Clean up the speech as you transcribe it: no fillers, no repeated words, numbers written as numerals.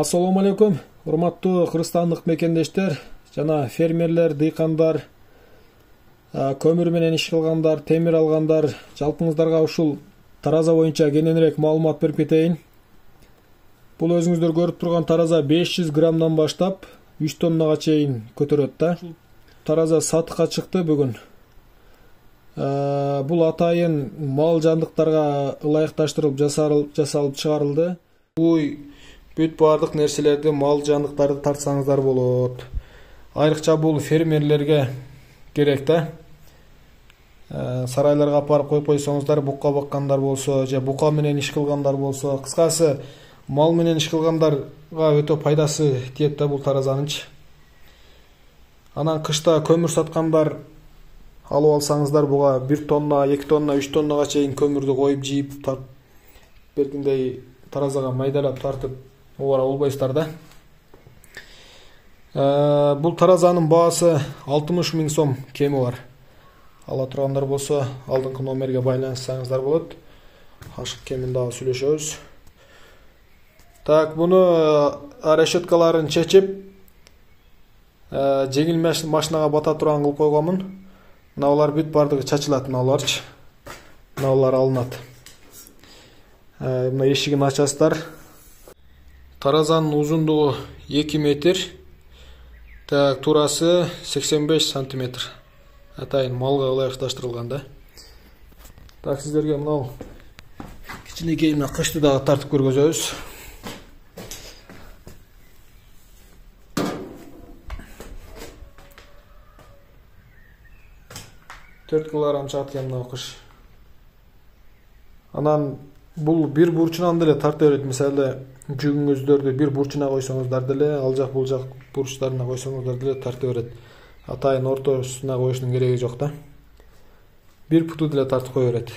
Ассаламу алейкум, урматтуу кыргызстандык мекендештер жана фермерлер, дыйкандар, көмүр менен иш кылгандар, темир алгандар, жалпыңыздарга ушул тараза боюнча кененирээк маалымат берип кетейин. Бул өзүңүздөр көрүп турган тараза 500 граммдан баштап 3 тоннага чейин көтөрөт да. Тараза сатыкка чыкты бүгүн. Бул атайын мал жандыктарга ылайыкташтырылып жасалып чыгарылды. Бүт бардык нерселерди, мал жандыктарды тартсаңыздар болот. Айрыкча бул фермерлерге керек да. Сарайларга апарып коюп койсоңуздар, букка баккандар болсо, же бука менен иш кылгандар болсо, кыскасы мал менен иш кылгандарга өтө пайдасы тиет да бул таразанынчы. Анан кышта көмүр саткандар алып алсаңыздар, буга 1 тонна, 2 тонна, 3 тоннага чейин көмүрдү коюп жийип бергиндей таразага майдалап тартып олар болбойсуздар да. Бул таразанын баасы 60 000 сом кеми бар. Ала тургандар болсо, алдыңкы номерге байланышсаңыздар болот. Ашык кемин дагы сүйлөшөбүз. Так, буну решеткаларын чечип, жеңил машинага бата турган кылып койгонмун. Мыналар бүт бардыгы чачылат, мыналарчы. Мыналар алынат. Мына эшигин ачасыздар. Таразанын узундугу 2 метр. Так, турасы 85 сантиметр. Атайын малга ылайыкташтырылган да. Так, сиздерге мынау кичинекей мына кышты дагы тартып көргөзөбүз. Төрт килограмм чыгат экен мына кыш. Анан бул бир бурчунан деле тарта берет. Мисалы, жүгүңүздөрдү бир бурчуна койсоңуздар деле, ал жак бул жак бурчтарына койсоңуздар деле тарта берет. Атайын ортосуна коюштун кереги жок да. Бир путу деле тартып кое берет.